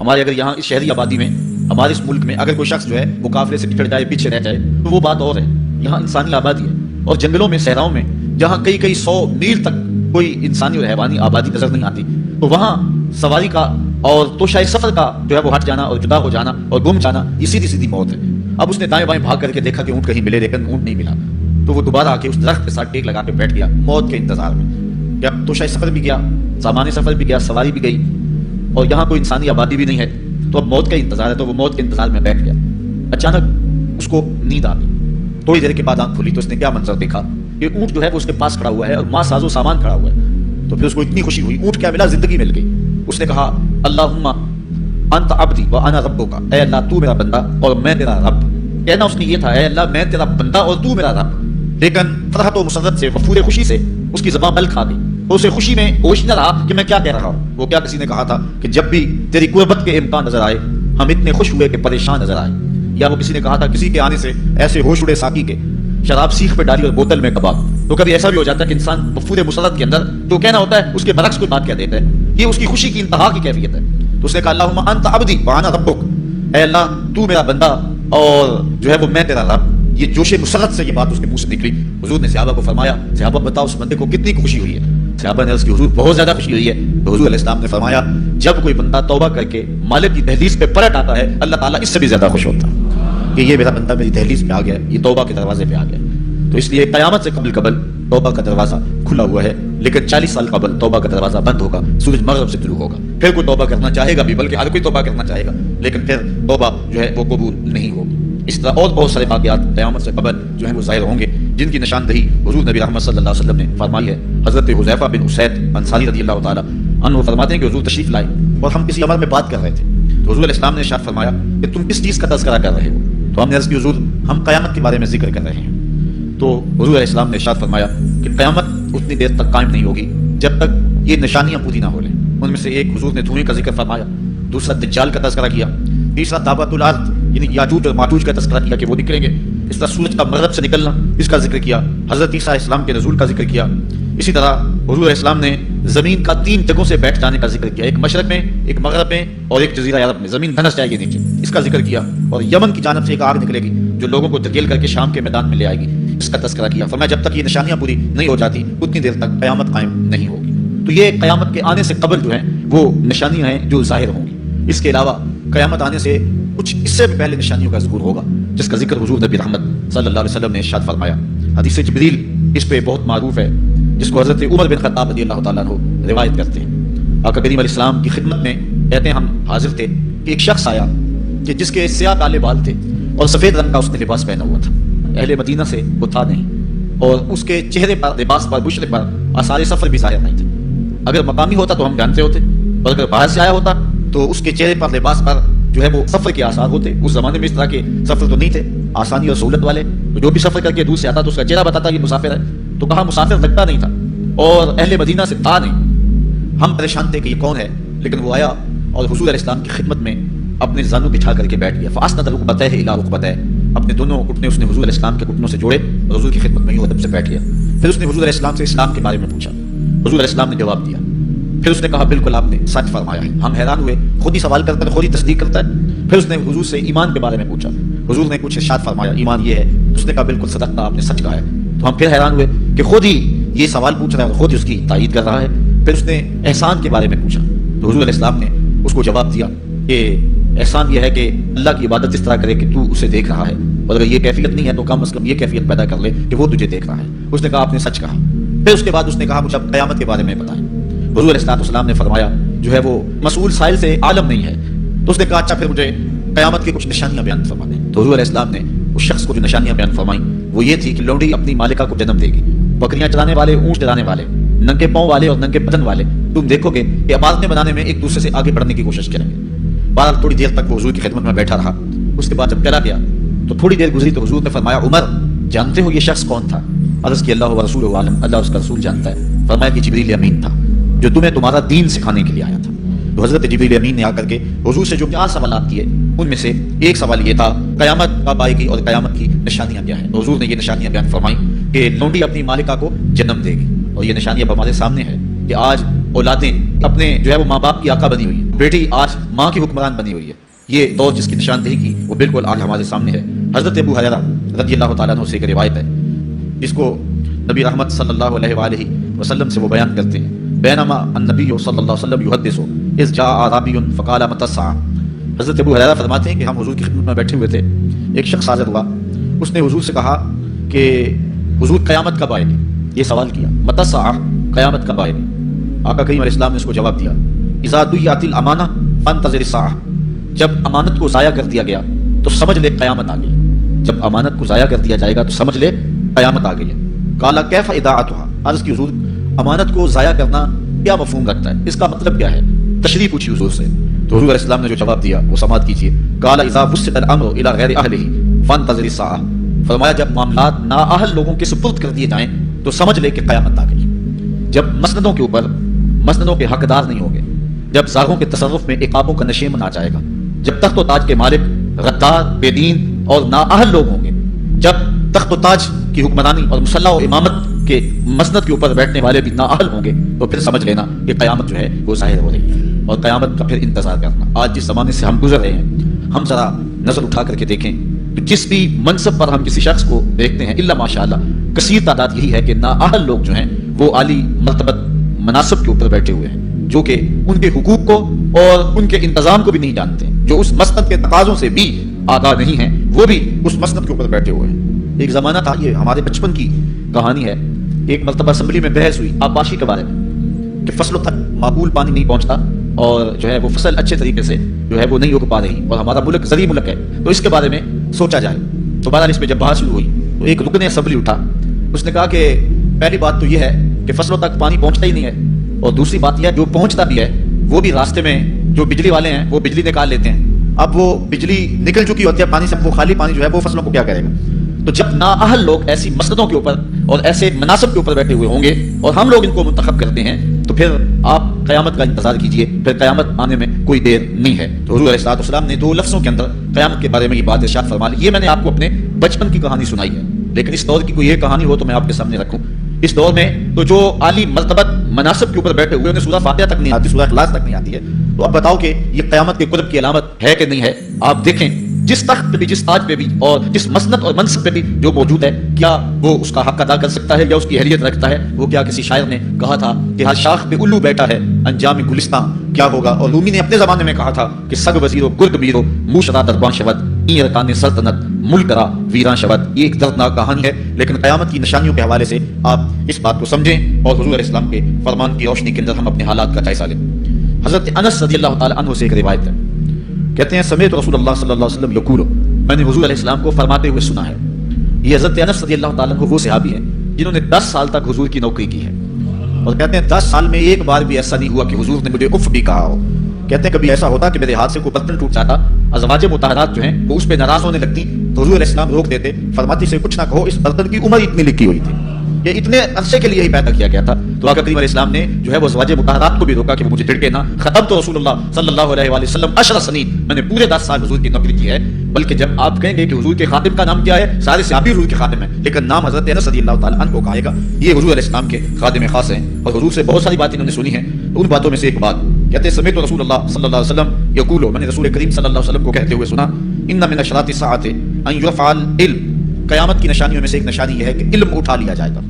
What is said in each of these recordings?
ہمارے اگر یہاں اس شہری آبادی میں ہمارے اس ملک میں اگر کوئی شخص جو ہے وہ قافلے سے بچھڑ جائے پیچھے رہ جائے تو وہ بات اور ہے. یہاں انسانی آبادی ہے اور جنگلوں میں صحراؤں میں جہاں کئی کئی 100 میل تک کوئی انسانی اور حیوانی آبادی نظر نہیں آتی تو وہاں سواری کا اور توشہ سفر کا جو ہے وہ ہٹ جانا اور جدا ہو جانا اور گم جانا یہ سیدھی سیدھی موت ہے. اب اس نے دائیں بائیں بھاگ کر کے دیکھا کہ اونٹ کہیں ملے لیکن اونٹ نہیں ملا تو وہ دوبارہ آ کے اس درخت کے ساتھ ٹیک لگا کے بیٹھ گیا موت کے انتظار میں. جب توشہ سفر بھی گیا سامان سفر بھی گیا سواری بھی گئی اور یہاں کوئی انسانی آبادی بھی نہیں ہے تو اب موت کا انتظار ہے تو وہ موت کے انتظار میں بیٹھ گیا. اچانک اس کو نیند آ گئی. تھوڑی دیر کے بعد آنکھ کھلی تو اس نے کیا منظر دیکھا کہ اونٹ جو ہے وہ اس کے پاس کھڑا ہوا ہے اور ماں ساز و سامان کھڑا ہوا ہے. تو پھر اس کو اتنی خوشی ہوئی اونٹ کیا ملا زندگی مل گئی. اس نے کہا اللہم انت عبدی وانا ربک, اے اللہ تو میرا بندہ اور میں تیرا رب. کہنا اس نے یہ تھا اے اللہ میں تیرا بندہ اور تو میرا رب. لیکن فرحت و مسرت سے وفور خوشی سے اس کی زبان مل کھا گئی. اسے خوشی میں ہوش نہ رہا کہ میں کیا کہہ رہا ہوں. وہ کیا کسی نے کہا تھا کہ جب بھی تیری قربت کے امکان نظر آئے ہم اتنے خوش ہوئے کہ پریشان نظر آئے. یا وہ کسی نے کہا تھا کسی کے آنے سے ایسے ہوش اڑے ساقی کے شراب سیخ پہ ڈالی اور بوتل میں کباب. تو کبھی ایسا بھی ہو جاتا ہے کہ انسان وفور مسرت کے اندر جو کہنا ہوتا ہے اس کے برعکس کوئی بات کہہ دیتا ہے. یہ اس کی خوشی کی انتہا کی کیفیت ہے. تو اس نے کہا اللہم انت عبدی وانا ربک, اے اللہ تو میرا بندہ اور جو ہے وہ میں تیرا رب. یہ جوش مسرت سے یہ بات اس کے منہ سے نکلی. حضور نے صحابہ کو فرمایا صحابہ بتاؤ اس بندے کو کتنی خوشی ہوئی ہے. صحابہ نے عرض کی حضور بہت زیادہ خوشی ہوئی ہے. تو حضور علیہ السلام نے فرمایا جب کوئی بندہ توبہ کر کے مالک کی دہلیز پہ پلٹ آتا ہے اللہ تعالیٰ اس سے بھی زیادہ خوش ہوتا ہے کہ یہ میرا بندہ میری دہلیز پہ آ گیا, یہ توبہ کے دروازے پہ آ گیا. تو اس لیے قیامت سے قبل توبہ کا دروازہ کھلا ہوا ہے لیکن 40 سال قبل توبہ کا دروازہ بند ہوگا. سورج مغرب سے طلوع ہوگا پھر کوئی توبہ کرنا چاہے گا بھی, بلکہ ہر کوئی توبہ کرنا چاہے گا لیکن پھر توبہ جو ہے وہ قبول نہیں ہوگی. اس طرح اور بہت سارے واقعات قیامت سے قبل جو ہیں وہ ظاہر ہوں گے جن کی نشاندہی حضور نبی رحمت صلی اللہ علیہ وسلم نے فرمائی ہے. حضرت حذیفہ بن اسید انصاری رضی اللہ تعالیٰ عنہ فرماتے ہیں کہ حضور تشریف لائے اور ہم کسی امر میں بات کر رہے تھے تو حضور علیہ السلام نے ارشاد فرمایا کہ تم کس چیز کا تذکرہ کر رہے ہو. تو ہم نے عرض کی حضور ہم قیامت کے بارے میں ذکر کر رہے ہیں. تو حضور علیہ السلام نے ارشاد فرمایا کہ قیامت اتنی دیر تک قائم نہیں ہوگی جب تک یہ نشانیاں پوری نہ ہو لیں. ان میں سے ایک حضور نے دھوئیں کا ذکر فرمایا, دوسرا دجال کا تذکرہ کیا, تیسرا دعوت الارض یعنی یاجوج اور ماجوج کا تذکرہ کیا کہ وہ نکلیں گے. اس طرح سورج کا مغرب سے نکلنا اس کا ذکر کیا, حضرت عیسیٰ علیہ السلام کے نزول کا ذکر کیا. اسی طرح حضور علیہ السلام نے زمین کا 3 جگہوں سے بیٹھ جانے کا ذکر کیا, ایک مشرق میں ایک مغرب میں اور ایک جزیرہ عرب میں. زمین دھنس جائے گی نیچے اس کا ذکر کیا. اور یمن کی جانب سے ایک آگ نکلے گی جو لوگوں کو دھکیل کر کے شام کے میدان میں لے آئے گی, اس کا تذکرہ کیا. فرمایا جب تک یہ نشانیاں پوری نہیں ہو جاتی اتنی دیر تک قیامت قائم نہیں ہوگی. تو یہ قیامت کے آنے سے قبل جو ہیں وہ نشانیاں ہیں جو ظاہر ہوں گی. اس کے علاوہ قیامت آنے سے کچھ اس سے بھی پہلے نشانیوں کا ظہور ہوگا جس کا ذکر حضور نبی رحمت صلی اللہ علیہ وسلم نے ارشاد فرمایا. حدیث جبریل اس پہ بہت معروف ہے جس کو حضرت عمر بن خطاب رضی اللہ تعالیٰ عنہ روایت کرتے ہیں. آقا کریم علیہ السلام کی خدمت میں کہتے ہیں ہم حاضر تھے کہ ایک شخص آیا کہ جس کے سیاہ کالے بال تھے اور سفید رنگ کا اس نے لباس پہنا ہوا تھا. اہل مدینہ سے وہ تھا نہیں اور اس کے چہرے پر لباس پر بشرے پر آثار سفر بھی ظاہر نہیں تھے. اگر مقامی ہوتا تو ہم جانتے ہوتے اور اگر باہر سے آیا ہوتا تو اس کے چہرے پر لباس پر جو ہے وہ سفر کے آثار ہوتے. اس زمانے میں اس طرح کے سفر تو نہیں تھے آسانی اور سہولت والے, تو جو بھی سفر کر کے دور سے آتا تو اس کا چہرہ بتاتا یہ مسافر ہے. تو کہا مسافر لگتا نہیں تھا اور اہل مدینہ سے تھا نہیں. ہم پریشان تھے کہ یہ کون ہے, لیکن وہ آیا اور حضور علیہ السلام کی خدمت میں اپنے زانوں بچھا کر کے بیٹھ گیا. فاسند رکبتیہ الی رکبتیہ, اپنے دونوں گھٹنے اس نے حضور علیہ السلام کے گھٹنوں سے جوڑے اور حضور کی خدمت میں یوں ادب سے بیٹھ گیا. پھر اس نے حضور علیہ السلام سے اسلام کے بارے میں پوچھا. حضور علیہ السلام نے جواب دیا. پھر اس نے کہا بالکل آپ نے سچ فرمایا ہے. ہم حیران ہوئے, خود ہی سوال کرتا ہے خود ہی تصدیق کرتا ہے. پھر اس نے حضور سے ایمان کے بارے میں پوچھا. حضور نے کچھ ارشاد فرمایا ایمان یہ ہے. اس نے کہا بالکل صدقہ, آپ نے سچ کہا ہے. تو ہم پھر حیران ہوئے کہ خود ہی یہ سوال پوچھ رہا ہے اور خود ہی اس کی تائید کر رہا ہے. پھر اس نے احسان کے بارے میں پوچھا تو حضور علیہ السلام نے اس کو جواب دیا کہ احسان یہ ہے کہ اللہ کی عبادت اس طرح کرے کہ تو اسے دیکھ رہا ہے, اور اگر یہ کیفیت نہیں ہے تو کم از کم یہ کیفیت پیدا کر لے کہ وہ تجھے دیکھ رہا ہے. اس نے کہا آپ نے سچ کہا. پھر اس کے بعد اس نے کہا مجھے اب قیامت کے بارے میں بتائیں. حضور علیہ السلام نے فرمایا جو ہے وہ مسئول سائل سے عالم نہیں ہے. تو اس نے کہا اچھا پھر مجھے قیامت کی کچھ نشانیاں بیان فرما دیں. تو حضور علیہ السلام نے اس شخص کو جو نشانیاں بیان فرمائیں وہ یہ تھی کہ لونڈی اپنی مالکہ کو جنم دے گی. بکریاں چرانے والے, اونٹ چرانے والے, ننگے پاؤں والے اور ننگے بدن والے تم دیکھو گے کہ عبادتیں بنانے میں ایک دوسرے سے آگے بڑھنے کی کوشش کریں گے. بہرحال تھوڑی دیر تک وہ حضور کی خدمت میں بیٹھا رہا. اس کے بعد جب چلا گیا تو تھوڑی دیر گزری تو حضور نے فرمایا عمر جانتے ہو یہ شخص کون تھا؟ عرض کی اللہ و رسول عالم, اللہ اس کا رسول جانتا ہے. فرمایا کہ جبریل امین تھا جو تمہیں تمہارا دین سکھانے کے لیے آیا تھا. تو حضرت جبریل امین نے آ کر کے حضور سے جو 4 سوالات کیے ان میں سے ایک سوال یہ تھا قیامت کب آئے گی اور قیامت کی نشانیاں کیا ہیں. حضور نے یہ نشانیاں بیان فرمائیں کہ لونڈی اپنی مالکہ کو جنم دے گی, اور یہ نشانیاں اب ہمارے سامنے ہے کہ آج اولادیں اپنے جو ہے وہ ماں باپ کی آقا بنی ہوئی ہے، بیٹی آج ماں کی حکمران بنی ہوئی ہے. یہ دور جس کی نشاندہی کی وہ بالکل آج ہمارے سامنے ہے. حضرت ابو ہریرہ رضی اللہ تعالیٰ عنہ سے ایک روایت ہے، اس کو نبی رحمت صلی اللہ علیہ وآلہ وسلم سے وہ بیان کرتے ہیں. بینما النبی صلی اللہ علیہ وسلم یحدث اذ جاء اعرابی فقال متی الساعة. حضرت ابو ہریرہ فرماتے ہیں کہ ہم حضور کی خدمت میں بیٹھے ہوئے تھے، ایک شخص حاضر ہوا، اس نے حضور سے کہا کہ حضور قیامت کب آئے گی؟ یہ سوال کیا، متی الساعة، قیامت کب آئے گی؟ آقا کریم علیہ السلام نے اس کو جواب دیا، اذا ضیعت الامانہ فانتظر الساعة. جب امانت کو ضائع کر دیا گیا تو سمجھ لے قیامت آ گئی. جب امانت کو ضائع کر دیا جائے گا تو سمجھ لے قیامت آ گئی ہے. قال کیف اضاعتها. عرض کی حضور امانت کو ضائع کرنا کیا مفہوم رکھتا ہے، اس کا مطلب کیا ہے؟ تشریح پوچھی حضور سے تو حضور علیہ السلام نے جو جواب دیا وہ سماعت کیجیے. قال اذا وسط الامر الى غیر اهله فانتظر الساعة. فرمایا جب معاملات نااہل لوگوں کے سپرد کر دیے جائیں تو سمجھ لے کہ قیامت آ گئی. جب مسندوں کے اوپر مسندوں کے حقدار نہیں ہوں گے، جب زاغوں کے تصرف میں عقابوں کا نشیمن آ جائے گا، جب تخت و تاج کے مالک غدار، بے دین اور نااہل لوگ ہوں گے، جب تخت و تاج کی حکمرانی اور مسلح و امامت کے مسند کے اوپر بیٹھنے والے بھی نااہل ہوں گے، تو پھر سمجھ لینا کہ قیامت جو ہے وہ ظاہر ہو رہی ہے اور قیامت کا پھر انتظار کرنا. آج جس زمانے سے ہم گزر رہے ہیں، ہم ذرا نظر اٹھا کر کے دیکھیں کہ جس بھی منصب پر ہم کسی شخص کو دیکھتے ہیں، الا ماشاءاللہ کثیر تعداد یہی ہے کہ نااہل لوگ جو ہیں وہ عالی مرتبت مناصب کے اوپر بیٹھے ہوئے ہیں، جو کہ ان کے حقوق کو اور ان کے انتظام کو بھی نہیں جانتے، جو اس مسند کے تقاضوں سے بھی آگاہ نہیں ہیں، وہ بھی اس مسند کے اوپر بیٹھے ہوئے ہیں. ایک زمانہ تھا، یہ ہمارے بچپن کی کہانی ہے، ایک مرتبہ اسمبلی میں بحث ہوئی آبپاشی کے بارے میں کہ فصلوں تک معقول پانی نہیں پہنچتا اور جو ہے وہ فصل اچھے طریقے سے جو ہے وہ نہیں اگ پا رہی اور ہمارا ملک زرعی ملک ہے، تو اس کے بارے میں سوچا جائے. تو بہرحال اس میں جب بحث شروع ہوئی تو ایک رکن اسمبلی اٹھا، اس نے کہا کہ پہلی بات تو یہ ہے کہ فصلوں تک پانی پہنچتا ہی نہیں ہے، اور دوسری بات یہ ہے جو پہنچتا بھی ہے وہ بھی راستے میں جو بجلی والے ہیں وہ بجلی نکال لیتے ہیں. اب وہ بجلی نکل چکی ہوتی ہے پانی سے، وہ خالی پانی جو ہے وہ فصلوں کو کیا کرے گا؟ تو جب نااہل لوگ ایسی مسندوں کے اوپر اور ایسے مناصب کے اوپر بیٹھے ہوئے ہوں گے اور ہم لوگ ان کو منتخب کرتے ہیں تو پھر آپ قیامت کا انتظار کیجئے، پھر قیامت آنے میں کوئی دیر نہیں ہے. تو حضور علیہ السلام نے 2 لفظوں کے اندر قیامت کے بارے میں یہ بات ارشاد فرما لی. یہ میں نے آپ کو اپنے بچپن کی کہانی سنائی ہے، لیکن اس دور کی کوئی یہ کہانی ہو تو میں آپ کے سامنے رکھوں. اس دور میں تو جو عالی مرتبت مناصب کے اوپر بیٹھے ہوئے انہیں سورہ فاتحہ تک نہیں آتی، سورہ اخلاص تک نہیں آتی ہے. تو اب بتاؤ کہ یہ قیامت کے قرب کی علامت ہے کہ نہیں ہے؟ آپ دیکھیں جس تخت پہ بھی، جس تاج پہ بھی اور جس مسند اور منصب پہ بھی جو موجود ہے، کیا وہ اس کا حق ادا کر سکتا ہے یا اس کی اہلیت رکھتا ہے؟ وہ کیا کسی شاعر نے کہا تھا کہ ہر شاخ پہ الو بیٹھا ہے انجام گلستان کیا ہوگا، اور رومی نے اپنے زمانے میں کہا تھا کہ سگ وزیر و گرگ میرو موشرا دربان شود این رکان سلطنت ملک را ویران شود. یہ ایک دردناک کہانی ہے، لیکن قیامت کی نشانیوں کے حوالے سے آپ اس بات کو سمجھیں اور حضور علیہ السلام کے فرمان کی روشنی کے اندر ہم اپنے حالات کا جائزہ لیں. حضرت انس رضی اللہ تعالی عنہ سے ایک روایت ہے، کہتے ہیں سمیعت رسول اللہ صلی اللہ علیہ وسلم یقول، میں نے حضور علیہ السلام کو فرماتے ہوئے سنا ہے. یہ حضرت انس رضی اللہ تعالیٰ عنہ وہ صحابی ہیں جنہوں نے 10 سال تک حضور کی نوکری کی ہے، اور کہتے ہیں 10 سال میں ایک بار بھی ایسا نہیں ہوا کہ حضور نے مجھے اف بھی کہا ہو. کہتے ہیں کبھی ایسا ہوتا کہ میرے ہاتھ سے کوئی برتن ٹوٹ جاتا، ازواج مطہرات جو ہیں وہ اس پہ ناراض ہونے لگتی تو حضور علیہ السلام روک دیتے، فرماتی سے کچھ نہ کہو، اس برتن کی عمر اتنی لکھی ہوئی تھی، یہ اتنے عرصے کے لیے ہی پیدا کیا گیا تھا. تو آقا کریم علیہ السلام نے جو ہے وہ ازواج مطہرات کو بھی روکا کہ وہ مجھے جھڑکے نہ. ختم تو رسول اللہ صلی اللہ علیہ وآلہ وسلم 10 سنین، میں نے پورے 10 سال حضور کی نوکری کی ہے. بلکہ جب آپ کہیں گے کہ حضور کے خادم کا نام کیا ہے، سارے صحابی حضور کے خادم ہیں، لیکن نام حضرت انس رضی اللہ تعالیٰ عنہ کو کہے گا، یہ حضور علیہ السلام کے خادم خاص ہیں اور حضور سے بہت ساری باتیں انہوں نے سنی ہیں. تو ان باتوں میں سے ایک بات کہتے ہیں سمیعت رسول اللہ صلی اللہ علیہ وسلم یقول، میں نے رسول کریم صلی اللہ علیہ وسلم کو کہتے ہوئے سنا، ان من اشراط الساعۃ ان یرفع العلم، قیامت کی نشانیوں میں سے ایک نشانی یہ ہے کہ علم اٹھا لیا جائے گا،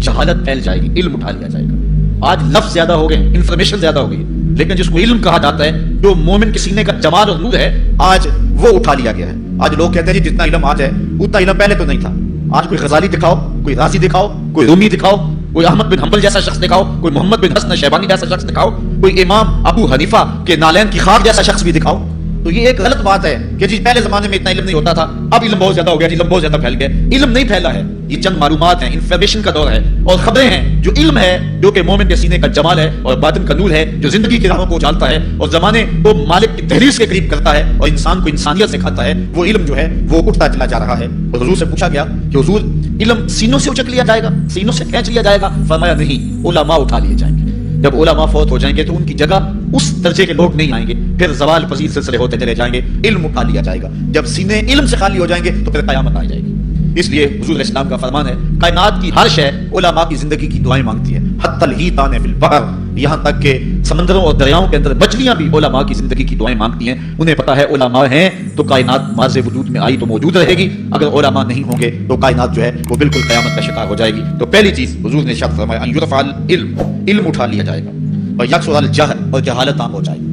جہالت پھیل جائے گی، علم اٹھا لیا جائے گا. آج لفظ زیادہ ہو گئے، انفارمیشن زیادہ ہو گئی، لیکن جس کو علم کہا جاتا ہے، جو مومن کے سینے کا جمال اور نور ہے، آج وہ اٹھا لیا گیا ہے. آج لوگ کہتے ہیں جی جتنا علم آج ہے اتنا علم پہلے تو نہیں تھا. آج کوئی غزالی دکھاؤ، کوئی رازی دکھاؤ، کوئی رومی دکھاؤ، کوئی احمد بن حنبل جیسا شخص دکھاؤ، کوئی محمد بن حسن شیبانی جیسا شخص دکھاؤ، کوئی امام ابو حنیفہ کے نالین کی خاک جیسا شخص بھی دکھاؤ. تو یہ ایک غلط بات ہے کہ جی پہلے زمانے میں اتنا علم نہیں ہوتا تھا، اب علم بہت زیادہ ہو گیا، علم بہت زیادہ پھیل گیا. علم نہیں پھیلا ہے، یہ چند معلومات ہیں، انفارمیشن کا دور ہے اور خبریں ہیں. جو علم ہے، جو کہ مومن کے سینے کا جمال ہے اور باطن کا نور ہے، جو زندگی کی راہوں کو اجالتا ہے اور زمانے کو مالک کی تحریر کے قریب کرتا ہے اور انسان کو انسانیت سکھاتا ہے، وہ علم جو ہے وہ اٹھتا چلا جا رہا ہے. اور حضور سے پوچھا گیا کہ حضور علم سینوں سے اچک لیا جائے گا، سینوں سے کھینچ لیا جائے گا؟ فرمایا نہیں، علماء اٹھا لیے جائیں گے. جب علماء فوت ہو جائیں گے تو ان کی جگہ اس درجے کے لوگ نہیں آئیں گے، پھر زوال پذیر سلسلے ہوتے چلے جائیں گے، علم اٹھا لیا جائے گا. جب سینے علم سے خالی ہو جائیں گے تو پھر قیامت آ جائے گی. اس لیے حضور علیہ السلام کا فرمان ہے، کائنات کی ہر شے علماء کی زندگی کی دعائیں مانگتی ہے. حتی الحیتان فی البحر، یہاں تک کہ سمندروں اور دریاؤں کے اندر مچھلیاں بھی علماء کی زندگی کی دعائیں مانگتی ہیں. انہیں پتا ہے علماء ہیں تو کائنات ماضی وجود میں آئی تو موجود رہے گی، اگر علماء نہیں ہوں گے تو کائنات جو ہے وہ بالکل قیامت کا شکار ہو جائے گی. تو پہلی چیز حضور نے ارشاد فرمایا ان یرفع العلم، علم اٹھا لیا جائے گا، اور یکثر الجہل، اور جہالت عام ہو جائے گی.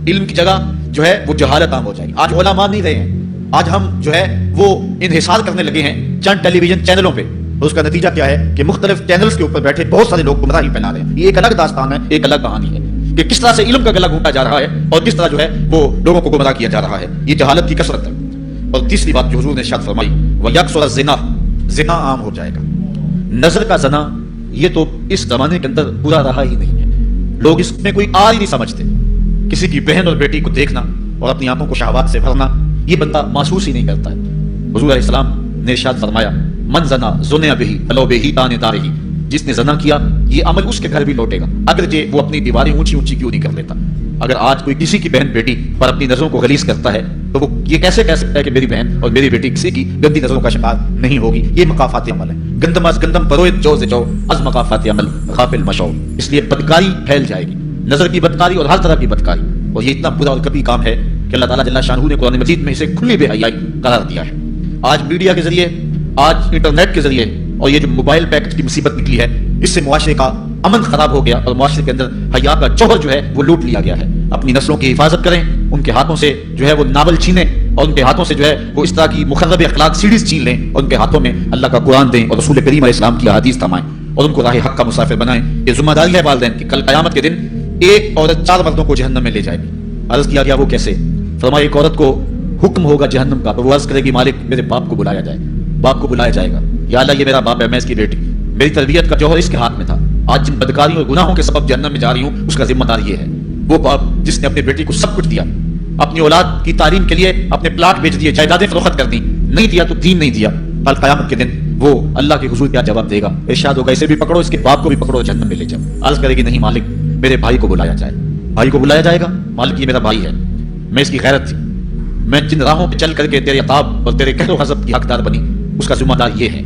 علم کی جگہ جو ہے وہ جہالت عام ہو جائے گی. آج علماء نہیں رہے ہیں، آج ہم جو ہے وہ انحصار کرنے لگے ہیں چند ٹیلی ویژن چینلوں پہ. اور اس کا نتیجہ کیا ہے کہ مختلف چینلز کے اوپر بیٹھے بہت سارے لوگ گمراہی پھیلا رہے ہیں. یہ ایک الگ داستان ہے، ایک الگ کہانی ہے کہ کس طرح سے علم کا گلا گھونٹا جا رہا ہے اور کس طرح جو ہے وہ لوگوں کو گمراہ کیا جا رہا ہے. یہ جہالت کی کثرت ہے. اور تیسری بات جو حضور نے ارشاد فرمائی وَيَكْثُرَ الزِّنَا، زنا عام ہو جائے گا. نظر کا زنا یہ تو اس زمانے کے اندر برا رہا ہی نہیں ہے، لوگ اس میں کوئی آر ہی نہیں سمجھتے. کسی کی بہن اور بیٹی کو دیکھنا اور اپنی آنکھوں کو شہوات سے بھرنا یہ بندہ محسوس ہی نہیں کرتا ہے. حضور علیہ السلام نے ارشاد فرمایا من زنا زنیا بہی ولو بہیتان دارہ، جس نے زنا کیا یہ عمل اس کے گھر بھی لوٹے گا اگرچہ وہ اپنی دیواریں اونچی اونچی کیوں نہیں کر لیتا. اگر آج کوئی کسی کی بہن بیٹی پر اپنی نظروں کو غلیظ کرتا ہے تو وہ یہ کیسے کہہ سکتا ہے کہ میری بہن اور میری بیٹی کسی کی گندی نظروں کا شکار نہیں ہوگی. یہ مقافات عمل ہے. گندم از گندم پرویت جو سے جو از مقافات عمل غافل مشو. اس لیے بدکاری پھیل جائے گی، نظر کی بدکاری اور ہر طرح کی بدکاری. اور یہ اتنا برا اور کبھی کام ہے کہ اللہ تعالیٰ جل شانہ نے قرآن مجید میں اسے کھلی بے حیائی قرار دیا ہے. آج میڈیا کے ذریعے، آج انٹرنیٹ کے ذریعے اور یہ جو موبائل پیکج کی مصیبت نکلی ہے اس سے معاشرے کا امن خراب ہو گیا اور معاشرے کے اندر حیا کا جوہر جو ہے وہ لوٹ لیا گیا ہے. اپنی نسلوں کی حفاظت کریں، ان کے ہاتھوں سے جو ہے وہ ناول چھینیں اور ان کے ہاتھوں سے جو ہے وہ اس طرح کی مخرب اخلاق سیڈیز چھین لیں اور ان کے ہاتھوں میں اللہ کا قرآن دیں اور رسول کریم علیہ السلام کی احادیث تھمائیں اور ان کو راہ حق کا مسافر بنائیں. یہ ذمہ داری ہے والدین کی. کل قیامت کے دن ایک عورت 4 مردوں کو جہنم میں لے جائے گی. عرض کیا گیا وہ کیسے؟ فرمایا ایک عورت کو حکم ہوگا جہنم کا تو وہ عرض کرے گی مالک میرے باپ کو بلایا جائے. باپ کو بلایا جائے گا، یا اللہ یہ میرا باپ ہے، میں اس کی بیٹی، میری تربیت کا جوہر اس کے ہاتھ میں تھا، آج جن بدکاریوں اور گناہوں کے سبب جہنم میں جا رہی ہوں اس کا ذمہ دار یہ ہے. وہ باپ جس نے اپنی بیٹی کو سب کچھ دیا، اپنی اولاد کی تعلیم کے لیے اپنے پلاٹ بیچ دیے، جائیدادیں فروخت کر دی، نہیں دیا تو دین نہیں دیا. کل قیامت کے دن وہ اللہ کے حضور کیا جواب دے گا؟ ارشاد ہوگا اسے بھی پکڑو، اس کے باپ کو بھی پکڑو، جہنم میں لے جاؤ. عرض کرے گی نہیں مالک میرے بھائی کو بلایا جائے. بھائی کو بلایا جائے گا، مالک یہ میرا بھائی ہے، میں اس کی غیرت تھی، میں جن راہوں پہ چل کر کے تیرے عطاب اور تیرے قہر و غضب کی حقدار بنی اس کا ذمہ دار یہ ہے.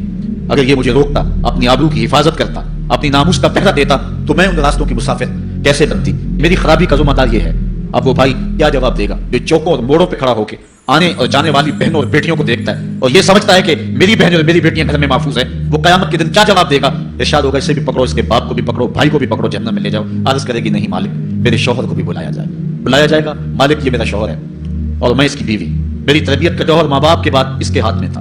اگر یہ مجھے روکتا، اپنی آبرو کی حفاظت کرتا، اپنی ناموس کا پہرا دیتا تو میں ان راستوں کی مسافر کیسے بنتی؟ میری خرابی کا ذمہ دار یہ ہے. اب وہ بھائی کیا جواب دے گا جو چوکوں اور موڑوں پہ کھڑا ہو کے آنے اور جانے والی بہنوں اور بیٹیوں کو دیکھتا ہے اور یہ سمجھتا ہے کہ میری بہنیں اور میری بیٹیاں گھر میں محفوظ ہیں؟ وہ قیامت کے دن کیا جواب دے گا؟ ارشاد ہوگا اسے بھی پکڑو، اس کے باپ کو بھی پکڑو، بھائی کو بھی پکڑو، جہنم میں لے جاؤ. عرض کرے گی نہیں مالک میرے شوہر کو بھی بلایا جائے. بلایا جائے گا، مالک یہ میرا شوہر ہے اور میں اس کی بیوی، میری تربیت کا جوہر ماں باپ کے بعد اس کے ہاتھ میں تھا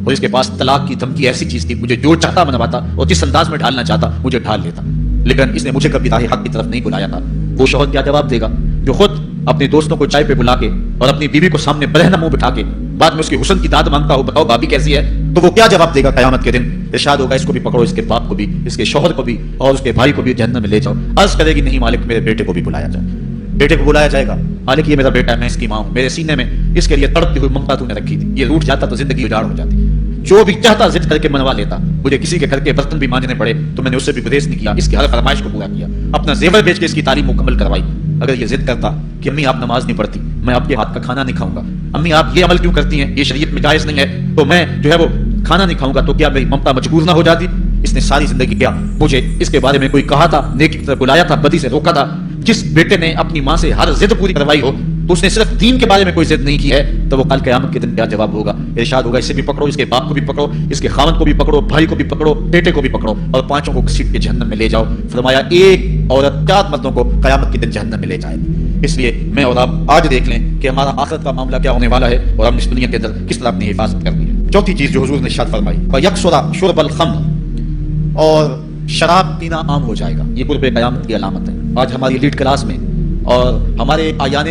اور اس کے پاس طلاق کی دھمکی ایسی چیز تھی، مجھے جو چاہتا منواتا اور جس انداز میں ڈھالنا چاہتا مجھے ڈھال لیتا، لیکن اس نے مجھے کبھی راہ حق کی طرف نہیں بلایا تھا. وہ شوہر کیا جواب دے گا جو خود اپنے دوستوں کو چائے پہ بلا کے اور اپنی بیوی کو سامنے برہنہ منہ بٹھا کے بعد میں اس کے حسن کی داد مانگتا ہو بتاؤ بھابی کیسی ہے؟ تو وہ کیا جواب دے گا قیامت کے دن؟ ارشاد ہوگا اس کو بھی پکڑو، اس کے باپ کو بھی، اس کے شوہر کو بھی اور اس کے بھائی کو بھی جہنم میں لے جاؤ. عرض کرے گی نہیں مالک میرے بیٹے کو بھی بلایا جائے. بیٹے کو بلایا جائے گا، مالک یہ میرا بیٹا ہے، میں اس کی ماں ہوں، میرے سینے میں اس کے لیے تڑپتی ہوئی ممتا تو نے رکھی تھی، یہ روٹ جاتا تو زندگی اجاڑ ہو جاتی. جو بھی چاہتا ضد کر کے منوا لیتا. مجھے کسی کے گھر کے برتن بھی مانجنے پڑے تو میں نے اس سے بھی گریز نہیں کیا، اس کی ہر فرمائش کو پورا کیا، اپنا زیور بیچ کے اس کی تعلیم مکمل کروائی. اگر یہ ضد کرتا کہ امی آپ نماز نہیں پڑھتی، میں آپ کے ہاتھ کا کھانا نہیں کھاؤں گا، امی آپ یہ عمل کیوں کرتی ہیں، یہ شریعت میں جائز نہیں ہے، تو میں جو ہے وہ کھانا نہیں کھاؤں گا، تو کیا میری ممتا مجبور نہ ہو جاتی؟ اس نے ساری زندگی کیا مجھے اس کے بارے میں کوئی کہا تھا، نیکی کی طرف بلایا تھا، بدی سے روکا تھا. جس بیٹے نے اپنی ماں سے ہر ضد پوری کروائی ہو تو اس نے صرف دین کے بارے میں کوئی ضد نہیں کی ہے، تو وہ کل قیامت کے دن کیا جواب ہوگا؟ ارشاد ہوگا اسے بھی پکڑو، اس کے باپ کو بھی پکڑو، اس کے خاوند کو بھی پکڑو، بھائی کو بھی پکڑو، بیٹے کو بھی پکڑو اور پانچوں کو گھسیٹ کے جہنم میں لے جاؤ. فرمایا ایک عورت 4 مردوں کو قیامت کے دن جہنم میں لے جائے گی. اس لیے میں اور آپ آج دیکھ لیں کہ ہمارا آخرت کا معاملہ کیا ہونے والا ہے اور ہم اس دنیا کے اندر کس طرح اپنی حفاظت کرنی ہے. چوتھی چیز جو حضور نے ارشاد فرمائی وَيَكْثُرَ شُرْبَ الْخَمْرِ، اور شراب پینا عام ہو جائے گا. یہ قرب قیامت کی علامت ہے. آج ہماری ایلیٹ کلاس میں اور ہمارے آیان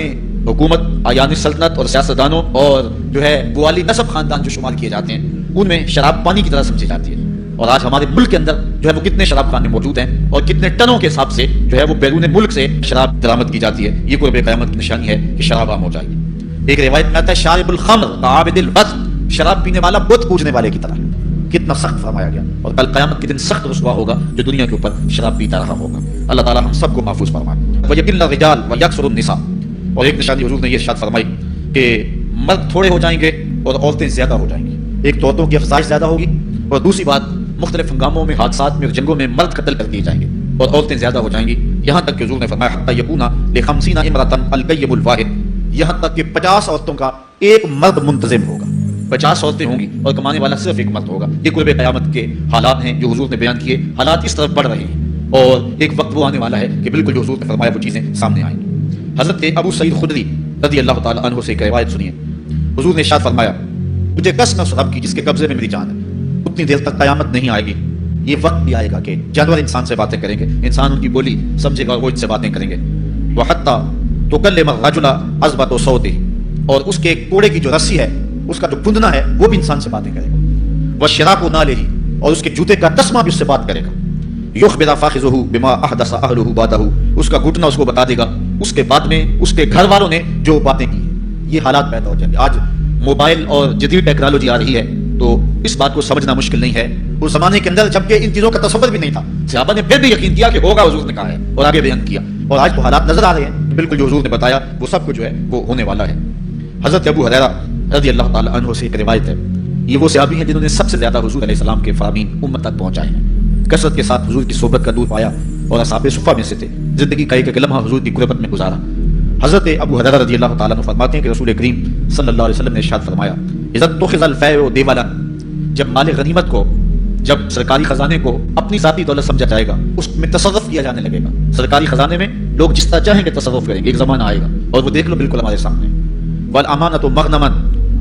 حکومت، آیان سلطنت اور سیاستدانوں اور جو ہے وہ والی نسب خاندان جو شمار کیے جاتے ہیں ان میں شراب پانی کی طرح سمجھی جاتی ہے. اور آج ہمارے ملک کے اندر جو ہے وہ کتنے شراب خانے موجود ہیں اور کتنے ٹنوں کے حساب سے جو ہے وہ بیرون ملک سے شراب درآمد کی جاتی ہے. یہ قرب قیامت کی نشانی ہے کہ شراب عام ہو جائے گی. ایک روایت میں آتا ہے شارب الخمر کعابد الوثن، شراب پینے والا بت پوجنے والے کی طرح. کتنا سخت فرمایا گیا. اور کل قیامت کے دن سخت رسوا ہوگا جو دنیا کے اوپر شراب پیتا رہا ہوگا. اللہ تعالی ہم سب کو محفوظ فرمائے. وَيَقِلَّ الرِّجَالُ وَيَكْثُرُ النِّسَاءُ، اور ایک نشانی حضور نے یہ ارشاد فرمائی کہ مرد تھوڑے ہو جائیں گے اور عورتیں زیادہ ہو جائیں گی. ایک تو عورتوں کی افزائش زیادہ ہوگی اور دوسری بات مختلف ہنگاموں میں، حادثات میں اور جنگوں میں مرد قتل کر دیے جائیں گے اور عورتیں زیادہ ہو جائیں گی، یہاں تک کہ حضور نے فرمایا حتی یکونا لخمسین امرأۃ القیم الواحد، یہاں تک کہ 50 عورتوں کا ایک مرد منتظم ہوگا، 50 عورتیں ہوں گی اور کمانے والا صرف ایک مرد ہوگا۔ یہ قرب قیامت کے حالات ہیں جو حضور نے بیان کیے، حالات اس طرف بڑھ رہے ہیں اور ایک وقت وہ آنے والا ہے کہ بالکل جو حضور نے فرمایا وہ چیزیں سامنے آئیں گی۔ حضرت ابو سعید خدری رضی اللہ تعالی عنہ سے ایک روایت سنیے، حضور نے ارشاد فرمایا مجھے قسم اس رب کی جس کے قبضے میں میری جان ہے، اتنی دیر تک قیامت نہیں آئے گی، یہ وقت بھی آئے گا کہ جانور انسان سے باتیں کریں گے، انسان ان کی بولی سمجھے گا اور وہ ان سے باتیں کریں گے۔ وحتی تکلم الرجل عذبۃ صوتہ، اور اس کے کوڑے کی جو رسی ہے، اس کا جو پندنا ہے وہ بھی انسان سے باتیں کرے گا۔ وشراک نالہ، اور اس کے جوتے کا تسمہ بھی اس سے بات کرے گا۔ یخبر فاخذہ بما احدث اہلہ بعدہ، اس کا گھٹنا اس کو بتا دے گا اس کے بعد میں اس کے گھر والوں نے جو باتیں کی ہیں۔ یہ حالات پیدا ہو جائیں گے۔ آج موبائل اور جدید ٹیکنالوجی آ رہی ہے تو اس بات کو سمجھنا مشکل نہیں ہے۔ اس زمانے کے اندر جبکہ ان چیزوں کا تصور بھی نہیں تھا، صحابہ نے پھر بھی یقین کیا کہ ہوگا، حضور نے کہا ہے اور آگے بیان کیا، اور آج تو حالات نظر آ رہے ہیں، بالکل جو حضور نے بتایا وہ سب کچھ جو ہے وہ ہونے والا ہے۔ حضرت ابو ہریرہ رضی اللہ تعالی عنہ سے ایک روایت ہے، یہ وہ صحابی ہیں جنہوں نے سب سے زیادہ حضور علیہ السلام کے فرامین امت تک پہنچائے ہیں، کثرت کے ساتھ حضور کی صحبت کا دور پایا اور اصحاب صفہ میں سے تھے، زندگی کا ایک لمحہ حضور کی قربت میں گزارا۔ حضرت ابو ہریرہ رضی اللہ تعالیٰ عنہ فرماتے ہیں کہ رسول کریم صلی اللہ علیہ وسلم نے ارشاد فرمایا اذا اتخذ الفیء دیولا، جب مال غنیمت کو، جب سرکاری خزانے کو اپنی ذاتی دولت سمجھا جائے گا، اس میں تصرف کیا جانے لگے گا، سرکاری خزانے میں لوگ جس طرح چاہیں گے تصرف کریں گے، ایک زمانہ آئے گا اور وہ دیکھ لو بالکل ہمارے سامنے۔ والامانۃ مغنما،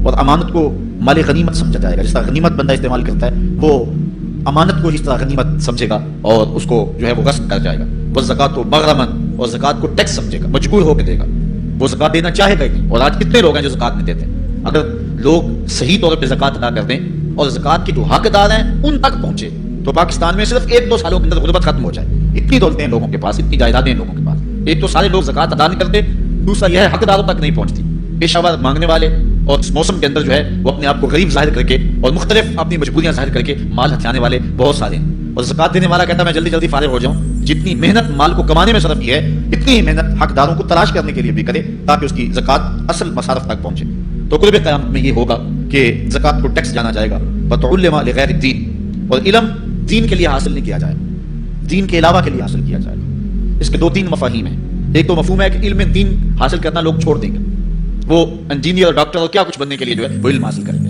اور امانت کو مال غنیمت سمجھا جائے گا، جس طرح غنیمت بندہ استعمال کرتا ہے وہ امانت کو اس طرح غنیمت سمجھے گا اور اس کو جو ہے وہ غصب کر جائے گا۔ والزکوٰۃ مغرما، اور زکوٰۃ کو ٹیکس سمجھے گا، مجبور ہو کے دے گا، وہ زکوٰۃ دینا چاہے گا ہی نہیں۔ اور آج کتنے لوگ ہیں جو زکوٰۃ نہیں دیتے؟ اگر لوگ صحیح طور پہ زکوٰۃ ادا کر دیں اور زکوٰۃ کے جو حقدار ہیں ان تک پہنچے تو پاکستان میں صرف 1-2 سالوں کے اندر غربت ختم ہو جائے۔ اتنی دولتیں ہیں لوگوں کے پاس، اتنی جائیدادیں ہیں لوگوں کے پاس، ایک تو سارے لوگ زکوٰۃ ادا نہیں کرتے، دوسرا یہ ہے حقداروں تک نہیں پہنچتی۔ پیشہ ور مانگنے والے اور اس موسم کے اندر جو ہے وہ اپنے آپ کو غریب ظاہر کر کے اور مختلف اپنی مجبوریاں ظاہر کر کے مال ہتھیانے والے بہت سارے ہیں، اور زکوٰۃ دینے والا کہتا ہے میں جلدی جلدی فارغ ہو جاؤں۔ جتنی محنت مال کو کمانے میں صرف کی ہے، اتنی ہی محنت حقداروں کو تلاش کرنے کے لیے بھی کرے تاکہ اس کی زکوٰۃ اصل مصارف تک پہنچے۔ تو قرب قیامت میں یہ ہوگا کہ زکوٰۃ کو ٹیکس جانا جائے گا۔ وتعلم لغیر الدین، اور علم دین کے لیے حاصل نہیں کیا جائے گا، دین کے علاوہ کے لیے حاصل کیا جائے گا۔ اس کے 2-3 مفاہیم ہیں۔ ایک تو مفہوم ہے کہ علم دین حاصل کرنا لوگ چھوڑ دیں گے، وہ انجینئر، ڈاکٹر اور کیا کچھ بننے کے لیے جو ہے وہ علم حاصل کریں گے۔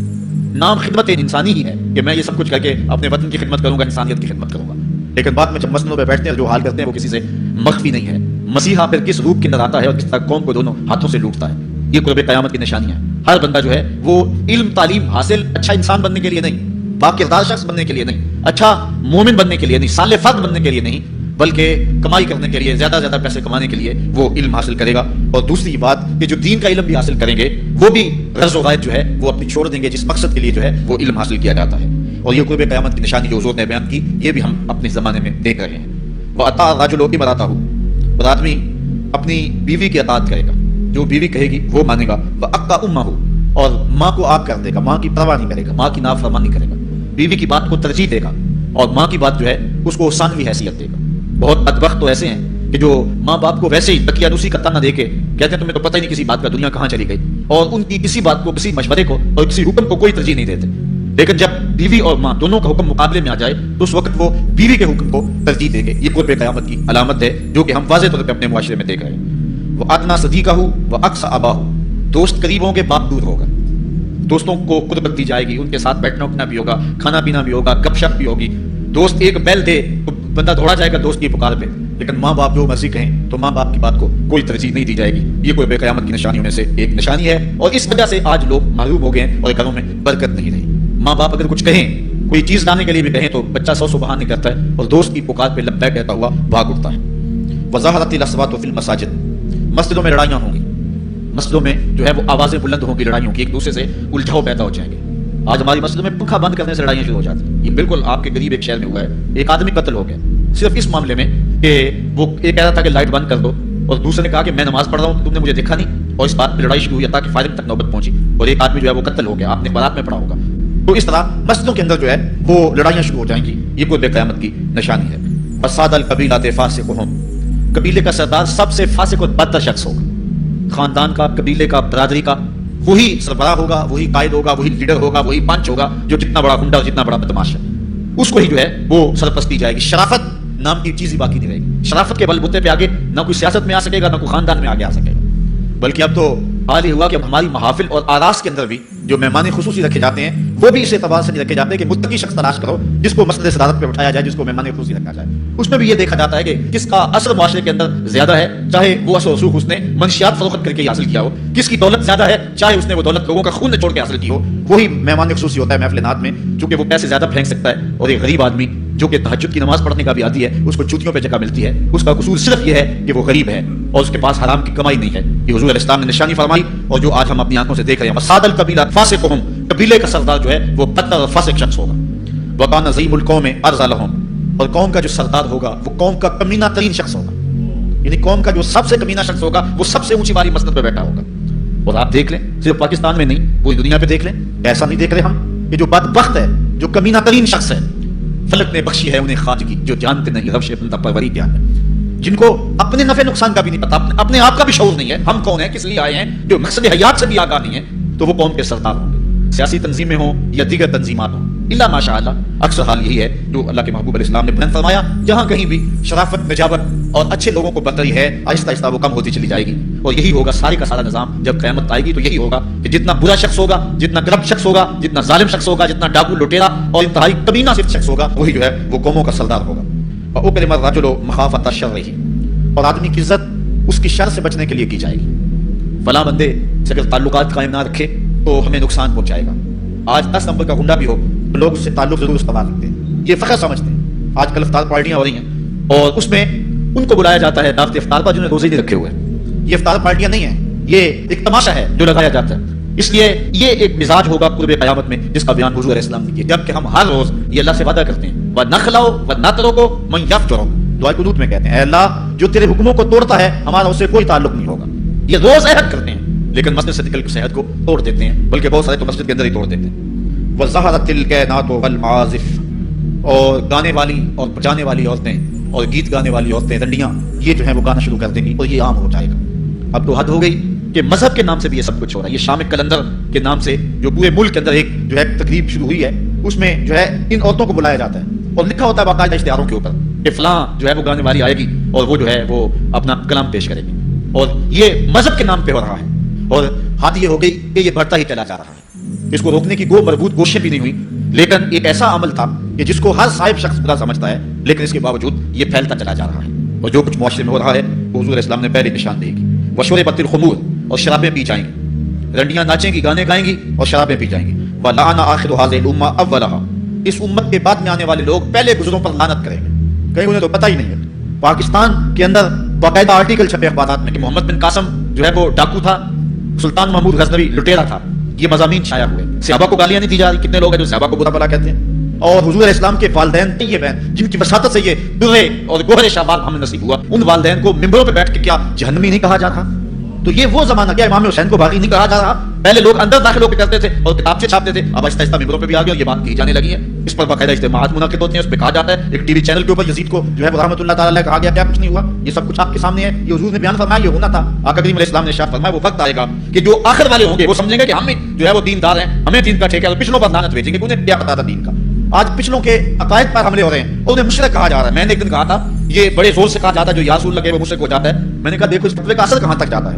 نام خدمت انسانی ہی ہے کہ میں یہ سب کچھ کر کے اپنے وطن کی خدمت کروں گا، انسانیت کی خدمت کروں گا، لیکن بعد میں جب مسجدوں پہ بیٹھتے ہیں جو حال کرتے ہیں وہ کسی سے مخفی نہیں ہے۔ مسیحا پھر کس روپ کے اندر آتا ہے اور کس طرح قوم کو دونوں ہاتھوں سے لوٹتا ہے، یہ قرب قیامت کی نشانی ہے۔ ہر بندہ جو ہے وہ علم تعلیم حاصل اچھا انسان بننے کے لیے نہیں، پاک کردار شخص بننے کے لیے نہیں، اچھا مومن بننے کے لیے نہیں، صالح فرد بننے کے لیے نہیں، بلکہ کمائی کرنے کے لیے، زیادہ زیادہ پیسے کمانے کے لیے وہ علم حاصل کرے گا۔ اور دوسری بات کہ جو دین کا علم بھی حاصل کریں گے وہ بھی غرض و غایت جو ہے وہ اپنی چھوڑ دیں گے جس مقصد کے لیے جو ہے وہ علم حاصل کیا جاتا ہے۔ اور یہ قرب قیامت کی نشانی جو حضور نے بیان کی یہ بھی ہم اپنے زمانے میں دیکھ رہے ہیں۔ وَأَطَاعَ الرَّجُلُ امْرَأَتَهُ، اور آدمی اپنی بیوی کی اطاعت کرے گا، جو بیوی کہے گی وہ مانے گا۔ وَأَقَّى أُمَّهُ، اور ماں کو آپ کر دے گا، ماں کی پرواہ نہیں کرے گا، ماں کی نافرمانی کرے گا، بیوی کی بات کو ترجیح دے گا اور ماں کی بات جو ہے اس کو ثانوی حیثیت دے گا۔ بہت بدبخت تو ایسے ہیں کہ جو ماں باپ کو ویسے ہی تقیانوسی کا تانا دے کے کہتے ہیں تمہیں تو پتہ ہی نہیں کسی بات کا دنیا کہاں چلی گئی، اور ان کی کسی بات کو، کسی مشورے کو اور کسی حکم کو کوئی ترجیح نہیں دیتے۔ لیکن جب بیوی اور ماں دونوں کا حکم مقابلے میں آ جائے تو اس وقت وہ بیوی کے حکم کو ترجیح دیں گے۔ یہ قرب قیامت کی علامت ہے جو کہ ہم واضح طور پہ اپنے معاشرے میں دیکھ رہے ہیں۔ وَأَدْنَىٰ صَدِيقَهُ وَأَقْصَىٰ أَبَاهُ، دوست قریب ہوں گے، باپ دور ہوگا، دوستوں کو قربت دی جائے گی، ان کے ساتھ بیٹھنا اٹھنا بھی ہوگا، کھانا پینا بھی ہوگا، گپ شپ بھی ہوگی۔ دوست ایک بیل دے تو بندہ دوڑا جائے گا دوست کی پکار پہ، لیکن ماں باپ جو مرضی کہیں تو ماں باپ کی بات کو کوئی ترجیح نہیں دی جائے گی۔ یہ قرب قیامت کی نشانیوں میں سے ایک نشانی ہے، اور اس وجہ سے آج لوگ محروم ہو گئے ہیں اور گھروں میں برکت نہیں رہی۔ ماں باپ اگر کچھ کہیں، کوئی چیز لانے کے لیے بھی کہیں تو بچہ 100 بہانے کرتا ہے اور دوست کی پکار پہ لبیک کہتا ہوا بھاگ اٹھتا ہے۔ وظاہرت الاصوات فی المساجد، مسجدوں میں لڑائیاں ہوں گی، مسجدوں میں جو ہے وہ آوازیں بلند ہوں گی، لڑائیوں کی، ایک دوسرے سے الجھاؤ پیدا ہو جائیں گے۔ آج ہماری مسجدوں میں پنکھا بند کرنے سے لڑائیاں شروع ہو جاتی ہیں۔ یہ بالکل آپ کے قریب ایک شہر میں ہوا ہے، ایک آدمی قتل ہو گیا صرف اس معاملے میں کہ وہ ایک کہہ رہا تھا کہ لائٹ بند کر دو، اور دوسرے نے کہا کہ میں نماز پڑھ رہا ہوں تم نے مجھے دیکھا نہیں، اور اس بات پہ لڑائی شروع ہوئی تاکہ فائرنگ تک نوبت پہنچی اور ایک آدمی جو ہے وہ قتل ہو گیا، آپ نے اخبارات میں پڑھا ہوگا۔ تو اس طرح مسجدوں کے اندر جو ہے وہ لڑائیاں شروع ہو جائیں گی، یہ قرب قیامت کی نشانی ہے۔ فساد القبیلۃ فاسقھم، قبیلے کا سردار سب سے فاسق اور بدتر شخص ہوگا، خاندان کا، قبیلے کا، برادری کا وہی سربراہ ہوگا، وہی قائد ہوگا، وہی لیڈر ہوگا، وہی پنچ ہوگا جو جتنا بڑا گنڈا اور جتنا بڑا بدماش ہے اس کو ہی جو ہے وہ سرپرستی جائے گی۔ شرافت نام کی چیز ہی باقی نہیں رہے گی. شرافت کے بل بوتے پہ آگے نہ کوئی سیاست میں آ سکے گا، نہ کوئی خاندان میں آگے آ سکے گا. بلکہ اب تو حال ہی ہوا کہ اب ہماری محافل اور آراس کے اندر بھی جو مہمان خصوصی رکھے جاتے ہیں وہ بھی اس اعتبار سے نہیں رکھے جاتے کہ متقی شخص تلاش کرو جس کو مسند صدارت پہ اٹھایا جائے، جس کو مہمان خصوصی رکھا جائے. اس میں بھی یہ دیکھا جاتا ہے کہ کس کا اثر معاشرے کے اندر زیادہ ہے، چاہے وہ اثر رسوخ اس نے منشیات فروخت کر کے حاصل کیا ہو، کس کی دولت زیادہ ہے، چاہے اس نے وہ دولت لوگوں کا خون نچوڑ کے حاصل کی ہو، وہی مہمان خصوصی ہوتا ہے محفل نعت میں. چونکہ وہ پیسے زیادہ پھینک سکتا ہے، اور ایک غریب آدمی جو کہ تہجد کی نماز پڑھنے کا بھی عادی ہے، اس کو چوتیوں پہ جگہ ملتی ہے. اس کا قصور صرف یہ ہے کہ وہ غریب ہے اور اس کے پاس حرام کی کمائی نہیں ہے. یہ حضور علیہ السلام نے نشانی فرمائی اور جو آج ہم اپنی آنکھوں سے دیکھ رہے ہیں. وساد القبیلہ فاسقہم، قبیلے کا سردار جو ہے وہ بدتر اور فاسق شخص ہوگا. وکان عظیم القوم ارذلہم، اور قوم کا جو سردار ہوگا وہ قوم کا کمینہ ترین شخص ہوگا. یعنی قوم کا جو سب سے کمینہ شخص ہوگا وہ سب سے اونچی والی مسند پہ بیٹھا ہوگا. اور آپ دیکھ لیں صرف پاکستان میں نہیں پوری دنیا پہ دیکھ لیں، ایسا نہیں دیکھ رہے ہم کہ جو بدبخت ہے، جو کمینہ ترین شخص ہے، فلک نے بخشی ہے انہیں خواجگی جو جانتے نہیں روش بندہ پروری کیا ہے، جن کو اپنے نفع نقصان کا بھی نہیں پتا، اپنے آپ کا بھی شعور نہیں ہے ہم کون ہیں، کس لیے آئے ہیں، جو مقصد حیات سے بھی آگاہ نہیں ہے. تو وہ قوم کے سردار ہوں گے، سیاسی تنظیمیں ہوں یا دیگر تنظیمات ہوں. اللہ ماشاء اللہ اکثر حال یہی ہے جو اللہ کے محبوب علیہ السلام نے بیان فرمایا، جہاں کہیں بھی شرافت، نجابت اور اچھے لوگوں کو برتری ہے، آہستہ آہستہ وہ کم ہوتی چلی جائے گی. اور یہی ہوگا سارے کا سارا نظام جب قیامت آئے گی. تو یہی ہوگا کہ جتنا برا شخص ہوگا، جتنا کرپٹ شخص ہوگا، جتنا ظالم شخص ہوگا، جتنا ڈاکو لٹیرا اور انتہائی کمینہ صرف شخص ہوگا، وہی جو ہے وہ قوموں کا سردار ہوگا. وَأُكْرِمَ الرَّجُلُ مَخَافَةَ شَرِّهِ، اور آدمی کی عزت اس کی شر سے بچنے کے لیے کی جائے گی. فلاں بندے سے اگر تعلقات قائم نہ رکھے تو ہمیں نقصان پہنچائے گا. آج 10 نمبر کا گنڈا بھی ہو تو لوگ اس سے تعلق ضرور استوار رکھتے ہیں، یہ فخر سمجھتے ہیں. آج کل افطار پارٹیاں ہو رہی ہیں اور اس میں ان کو بلایا جاتا ہے دعوت افطار پر جنہوں نے روزے نہیں رکھے ہوئے. یہ افطار پارٹیاں نہیں ہیں، یہ ایک تماشا ہے جو لگایا جاتا ہے. اس لیے یہ ایک مزاج ہوگا قرب قیامت میں جس کا بیان حضور علیہ السلام نے کیا. جبکہ ہم ہر روز یہ اللہ سے وعدہ کرتے ہیں وَنَخْلَوْ وَنَتْرُكُ مَن يَفْجُرُ، دعائے قنوت میں کہتے ہیں اے اللہ جو تیرے حکموں کو توڑتا ہے ہمارا اس سے کوئی تعلق نہیں ہوگا. یہ روز عہد کرتے ہیں لیکن مسجد سے نکل کے عہد کو توڑ دیتے ہیں، بلکہ بہت سارے تو مسجد کے اندر ہی توڑ دیتے ہیں. وَظَهَرَتِ الْكَيْنَاتُ وَالْمَعَازِفُ، اور گانے والی اور بجانے والی عورتیں اور گیت گانے والی عورتیں، رنڈیاں، یہ جو ہیں وہ گانا شروع کر دیں گی اور یہ عام ہو جائے گا. اب تو حد ہو گئی کہ مذہب کے نام سے بھی یہ سب کچھ ہو رہا ہے. یہ شام کلندر کے نام سے جو پورے ملک کے اندر ایک جو ہے تقریب شروع ہوئی ہے، اس میں جو ہے ان عورتوں کو بلایا جاتا ہے اور لکھا ہوتا ہے باقاعدہ اشتہاروں کے اوپر کہ فلاں جو ہے وہ گانے والی آئے گی اور وہ جو ہے وہ اپنا کلام پیش کرے گی. اور یہ مذہب کے نام پہ ہو رہا ہے. اور حد یہ ہو گئی کہ یہ بڑھتا ہی چلا جا رہا ہے. اس کو روکنے کی مربوط کوششیں بھی نہیں ہوئی، لیکن ایک ایسا عمل تھا کہ جس کو ہر صاحب شخص برا سمجھتا ہے، لیکن اس کے باوجود یہ پھیلتا چلا جا رہا ہے. اور جو کچھ معاشرے میں ہو رہا ہے وہ حضور علیہ السلام نے پہلے نشاندہی کی. وَشُرِبَتِ الْخُمُورُ، اور شرابیں پی جائیں گی، رنڈیاں ناچیں گی، گانے گائیں گی اور شرابیں پی جائیں گی. وَلَعَنَ آخِرُ هَٰذِهِ الْأُمَّةِ أَوَّلَهَا، اس امت کے بعد میں آنے والے لوگ پہلے گزروں پر لعنت کریں گے. کہیں انہیں تو پتہ ہی نہیں ہے. پاکستان کے اندر باقاعدہ آرٹیکل چھپے اخبارات میں کہ محمد بن قاسم جو ہے وہ ڈاکو تھا، سلطان محمود غزنوی لٹیرا تھا. یہ مضامین شائع ہوئے. صحابہ کو گالیاں نہیں دی جا رہی. کتنے لوگ ہیں جو صحابہ کو برا بھلا کہتے ہیں. اور حضور علیہ السلام کے والدین طیب ہیں جن کی وساطت سے یہ درے اور گوہر شہباز ہمیں نصیب ہوا، ان والدین کو ممبروں پہ بیٹھ کے کیا جہنمی نہیں کہا جاتا؟ تو یہ وہ زمانہ کیا امام حسین کو باغی نہیں کہا جا رہا؟ پہلے لوگ اندر داخل ہو کے کرتے تھے اور کتابچے چھاپتے تھے، اب آہستہ آہستہ ممبروں پہ بھی آ گیا اور یہ بات کہی جانے لگی ہے. اس پر باقاعدہ اجتماعات منعقد ہوتے ہیں، اس پہ کہا جاتا ہے. ایک ٹی وی چینل کے اوپر یزید کو جو ہے رحمۃ اللہ تعالی علیہ کہا گیا کیا کچھ نہیں ہوا. یہ سب کچھ آپ کے سامنے ہے. یہ حضور نے بیان فرمایا یہ ہونا تھا. آقا کریم علیہ السلام نے ارشاد فرمایا وہ وقت آئے گا کہ جو آخر والے ہوں گے وہ سمجھیں گے کہ ہم جو ہے وہ دیندار ہیں، ہمیں دین کا ٹھیکہ ہے، اور پچھلوں پر لعنت بھیجیں گے. انہیں کیا پتا تھا دین کا؟ آج پچھلوں کے عقائد پر حملے ہو رہے ہیں اور انہیں مشرک کہا جا رہا ہے. میں نے ایک دن کہا تھا یہ بڑے زور سے کہا جاتا ہے جو یا رسول اللہ وہ مشرک ہو جاتا ہے. میں نے کہا دیکھو اس فتوے کا اثر کہاں تک جاتا ہے.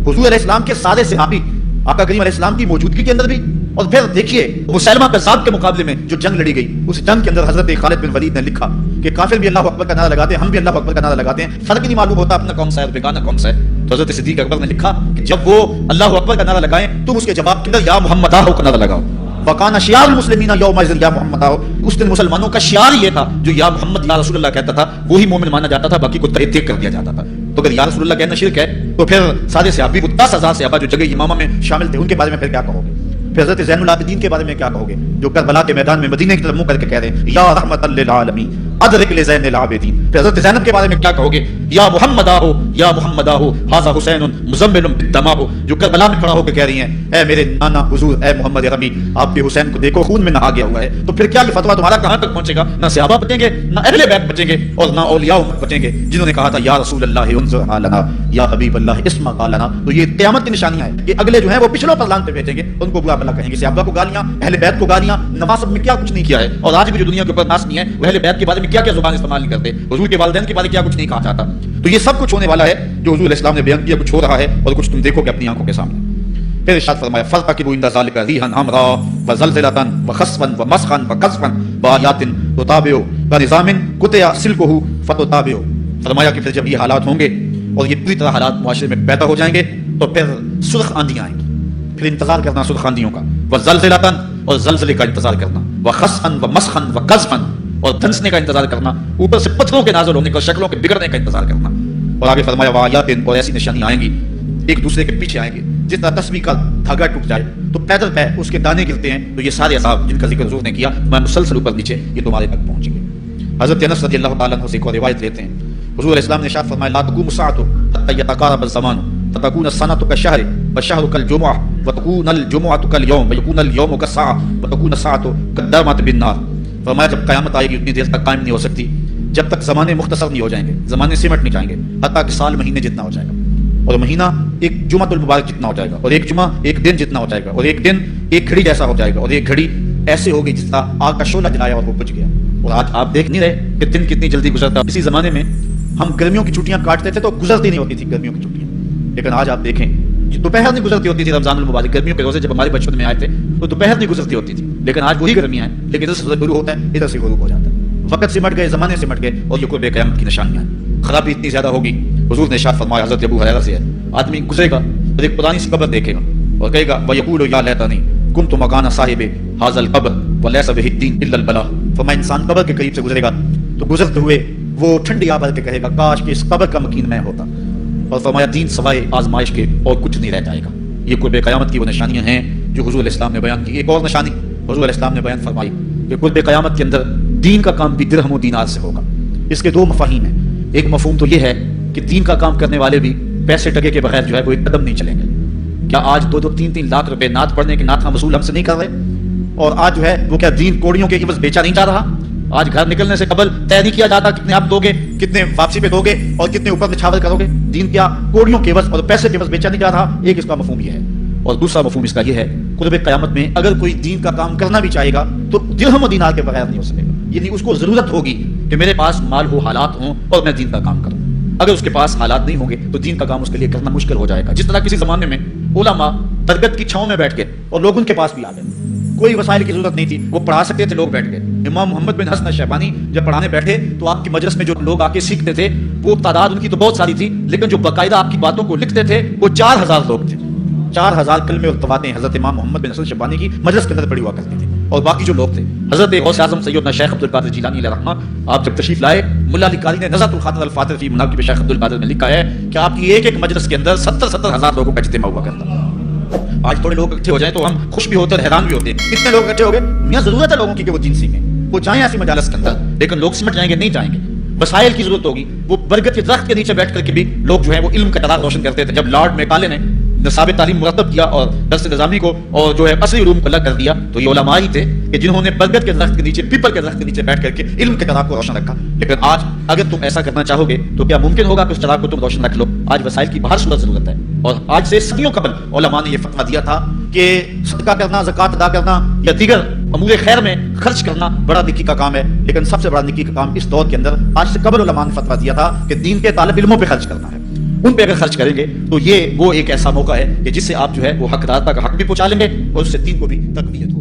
حضور علیہ السلام کے سارے صحابی آقا کریم علیہ السلام کی موجودگی کے اندر بھی، اور پھر دیکھیے مسلمہ کذاب کے مقابلے میں جو جنگ لڑی گئی، اس جنگ کے اندر حضرت خالد بن ولید نے لکھا کہ کافر بھی اللہ اکبر کا نعرہ لگاتے ہیں، ہم بھی اللہ اکبر کا نعرہ لگاتے ہیں، فرق نہیں معلوم ہوتا اپنا کون سا ہے اور بیگانہ کون سا ہے. تو حضرت صدیق اکبر نے لکھا کہ جب وہ اللہ اکبر کا نعرہ لگائیں تم اس کے جواب کے اندر یا محمد آہو کا نعرہ لگاؤ. وَقَانَ شِعَارُ الْمُسْلِمِينَ يَوْمَئِذٍ يَا مُحَمَّدُ آہو، اس دن مسلمانوں کا شعار یہ تھا جو یا محمد یا رسول اللہ کہتا تھا وہی مومن مانا جاتا تھا، باقی کو تحریک کر دیا جاتا تھا. تو اگر یا رسول اللہ کہنا شرک ہے تو پھر سارے صحابی 10,000 صحابہ جو جگہ امامہ میں شامل تھے ان کے بارے میں پھر کیا کہو گے؟ پھر حضرت زین العابدین کے بارے میں کیا کہو گے جو کربلا کے میدان میں مدینے کی طرف منہ کر کے کہہ رہے ہیں یا رحمت للعالمین ادرک لزین العابدین؟ پھر حضرت زینب کے بارے میں کیا کہو گے؟ یا محمد آہو یا محمد آہو ھذا حسین مزمل بالدماء، جو کربلا میں کھڑا ہو کے کہہ رہی ہیں اے میرے نانا حضور اے محمد ربی آپ کے حسین کو دیکھو خون میں نہا گیا ہوا ہے. تو پھر کیا یہ فتویٰ تمہارا کہاں تک پہنچے گا؟ نہ صحابہ بچیں گے، نہ اہل بیت بچیں گے، اور نہ اولیاء بچیں گے جنہوں نے کہا تھا یا رسول اللہ انظر لنا یا حبیب اللہ اسمع لنا. تو یہ قیامت کی نشانیاں ہیں کہ اگلے جو ہیں وہ پچھلوں پر لعنت پہ بھیجیں گے، ان کو برا بھلا کہیں گے، صحابہ کو گالیاں، اہل بیت کو گالیاں. نواسب میں کیا کچھ نہیں کیا ہے، اور آج بھی جو دنیا کے اوپر ناس نہیں ہے وہ اہل بیت کے بارے میں میں کیا کیا زبان استعمال نہیں کرتے, حضور کے والدین کے بارے کیا کچھ نہیں کہا جاتا. تو یہ سب کچھ ہونے والا ہے جو حضور علیہ السلام نے بیان کیا, کچھ ہو رہا ہے اور کچھ تم دیکھو گے اپنی آنکھوں کے سامنے. پھر ارشاد فرمایا فَارْتَقِبُوا عِنْدَ ذَلِكَ رِيحًا حَمْرَاءَ وَزَلْزَلَةً وَخَسْفًا وَمَسْخًا وَقَذْفًا وَآيَاتٍ تُتَابِعُ وَنِظَامٍ قُطِعَ سِلْكُهُ فَتُتَابِعُ. فرمایا کہ پھر جب یہ حالات ہوں گے اور یہ پوری طرح حالات معاشرے میں پیدا ہو جائیں گے تو پھر سرخ آندیاں آئیں گی, پھر انتظار کرنا سرخ آندیوں کا, وَزَلْزَلَةً اور زلزلے کا انتظار کرنا, وَخَسْفًا وَمَسْخًا وَقَذْفًا اور دھنسنے کا انتظار کرنا, اوپر سے پتھروں کے نازل ہونے کا, شکلوں کے بگڑنے کا انتظار کرنا. اور آگے فرمایا وآیات اور ایسی نشانیاں آئیں گی ایک دوسرے کے پیچھے آئیں گے, جس طرح تسبیح کا دھاگا ٹوٹ جائے تو پیدل پہ اس کے دانے گرتے ہیں, تو یہ سارے عذاب جن کا ذکر حضور نے کیا میں مسلسل اوپر نیچے یہ تمہارے تک پہنچیں گے. حضرت انس رضی اللہ تعالیٰ عنہ سے ایک روایت لیتے ہیں, حضور علیہ السلام نے ارشاد فرمایا لا تقوم الساعة حتى يتقارب الزمان فتكون السنة كالشهر والشهر كالجمعة وتكون الجمعة كاليوم ويكون اليوم كالساعة وتكون الساعة كالدامة بالنار. فرمایا جب قیامت آئے گی اتنی دیر تک قائم نہیں ہو سکتی جب تک زمانے مختصر نہیں ہو جائیں گے, زمانے سمٹ نہیں جائیں گے, حتیٰ کہ سال مہینے جتنا ہو جائے گا, اور مہینہ ایک جمعۃ المبارک جتنا ہو جائے گا, اور ایک جمعہ ایک دن جتنا ہو جائے گا, اور ایک دن ایک گھڑی جیسا ہو جائے گا, اور ایک گھڑی ایسے ہوگی جس طرح آگ کا شعلہ جلایا اور وہ بجھ گیا. اور آج آپ دیکھ نہیں رہے کہ دن کتنی جلدی گزرتا. اسی زمانے میں ہم گرمیوں کی چھٹیاں کاٹتے تھے تو گزرتی نہیں ہوتی تھی گرمیوں کی چھٹیاں, لیکن آج آپ دیکھیں دوپہر نہیں گزرتی ہوتی تھی. رمضان المبارک گرمیوں کے روزے جب ہمارے بچپن میں آئے تھے تو دوپہر نہیں گزرتی ہوتی تھی, لیکن آج وہی گرمیاں ہیں, لیکن ادھر سے شروع ہوتا ہے ادھر سے غروب ہو جاتا ہے. وقت سمٹ گئے, زمانے سمٹ گئے, اور یہ قرب قیامت کی نشانیاں ہیں. خرابی اتنی زیادہ ہوگی, حضور نے ارشاد فرمایا حضرت ابو ہریرہ سے ہے, آدمی گزرے گا اور ایک پرانی سی قبر دیکھے گا اور کہے گا وَيَقُولُ يَا لَيْتَنِي كُنْتُ مَكَانَ صَاحِبِ هَذَا الْقَبْرِ وَلَيْسَ بِهِ الدِّينُ إِلَّا الْبَلَاءُ. فرمایا انسان قبر کے قریب سے گزرے گا تو گزرتے ہوئے وہ ٹھنڈی آ بھر کے کہے گا کاش کہ اس قبر کا مکین میں ہوتا, اور فرمایا دین سوائے آزمائش کے اور کچھ نہیں رہ جائے گا. یہ قرب قیامت کی وہ نشانیاں ہیں جو حضور علیہ السلام نے بیان کی. ایک اور نشانی حضور علیہ السلام نے بیان فرمائی کہ قرب قیامت کے اندر دین کا کام بھی درہم و دینار سے ہوگا. اس کے دو مفاہیم ہیں. ایک مفہوم تو یہ ہے کہ دین کا کام کرنے والے بھی پیسے ٹکے کے بغیر جو ہے وہ ایک قدم نہیں چلیں گے. کیا آج 2-3 لاکھ روپے نعت پڑھنے کے نعت وصول ہم سے نہیں کر رہے, اور آج جو ہے وہ کیا دین کوڑیوں کے عوض بیچا نہیں جا رہا. آج گھر نکلنے سے قبل طے نہیں کیا جاتا کتنے آپ دو گے, کتنے واپسی پہ دو گے, اور کتنے اوپر نچھاور کرو گے. دین کیا کوڑیوں کے عوض اور پیسے کے عوض بیچا نہیں جا رہا. ایک اس کا مفہوم یہ ہے, اور دوسرا مفہوم اس کا یہ ہے قرب قیامت میں اگر کوئی دین کا کام کرنا بھی چاہے گا تو درہم و دینار کے بغیر نہیں ہو سکے گا. یعنی اس کو ضرورت ہوگی کہ میرے پاس مال ہو, حالات ہوں, اور میں دین کا کام کروں. اگر اس کے پاس حالات نہیں ہوں گے تو دین کا کام اس کے لیے کرنا مشکل ہو جائے گا. جس طرح کسی زمانے میں علماء درگت کی چھاؤں میں بیٹھ کے اور لوگ ان کے پاس بھی آ گئے, کوئی وسائل کی ضرورت نہیں تھی, وہ پڑھا سکتے تھے, لوگ بیٹھ گئے. امام محمد بن حسن الشیبانی جب پڑھانے بیٹھے تو آپ کی مجلس میں جو لوگ آ کے سیکھتے تھے وہ تعداد ان کی تو بہت ساری تھی, لیکن جو باقاعدہ آپ کی باتوں کو لکھتے تھے وہ 4000 لوگ تھے. 4000 کلمے اور تواتیں حضرت امام محمد بن حسن الشیبانی کی مجلس کے اندر پڑھی ہوا کرتی تھی. اور باقی جو لوگ تھے حضرت غوث اعظم سیدنا شیخ عبد القادر جیلانی علیہ الرحمہ, آپ جب تشریف لائے ملا علی قاری نے نزہۃ الخاطر الفاطر فی مناقب شیخ عبد القادر میں لکھا ہے کہ آپ کی ایک مجلس کے اندر 70,000 لوگوں کا اجتماع ہوا کرتا. آج تھوڑے لوگ اکٹھے ہو جائیں تو ہم خوش بھی ہوتے اور حیران بھی ہوتے ہیں, کتنے لوگ اکٹھے ہو گئے. میاں ضرورت ہے لوگوں کی کہ وہ دین سیکھیں, وہ جائیں ایسی مجالس کے اندر, لیکن لوگ سمٹ جائیں گے, نہیں جائیں گے. وسائل کی ضرورت ہوگی. وہ برگد کے درخت کے نیچے بیٹھ کر کے بھی لوگ جو ہے وہ علم کا چراغ روشن کرتے تھے. جب لارڈ میکالے نے نصاب تعلیم مرتب کیا اور درس نظامی کو اور جو ہے عصری علوم کو الگ کر دیا تو یہ علماء ہی تھے کہ جنہوں نے برگد کے درخت کے نیچے, پیپل کے درخت کے نیچے بیٹھ کر کے علم کے چراغ کو روشن رکھا. لیکن آج اگر تم ایسا کرنا چاہو گے تو کیا ممکن ہوگا کہ اس چراغ کو تم روشن رکھ لو؟ آج وسائل کی بہر صورت ضرورت ہے. اور آج سے صدیوں قبل علماء نے یہ فتویٰ دیا تھا کہ صدقہ کرنا, زکوٰۃ ادا کرنا یا دیگر امور خیر میں خرچ کرنا بڑا نیکی کا کام ہے. لیکن سب سے بڑا نیکی کا کام اس دور کے اندر آج سے قبل علماء نے فتویٰ دیا تھا کہ دین کے طالب علموں پہ خرچ کرنا ہے. ان پہ اگر خرچ کریں گے تو یہ وہ ایک ایسا موقع ہے کہ جس سے آپ جو ہے وہ حقدار تک حق بھی پہنچا لیں گے اور اس سے دین کو بھی تقویت ہو.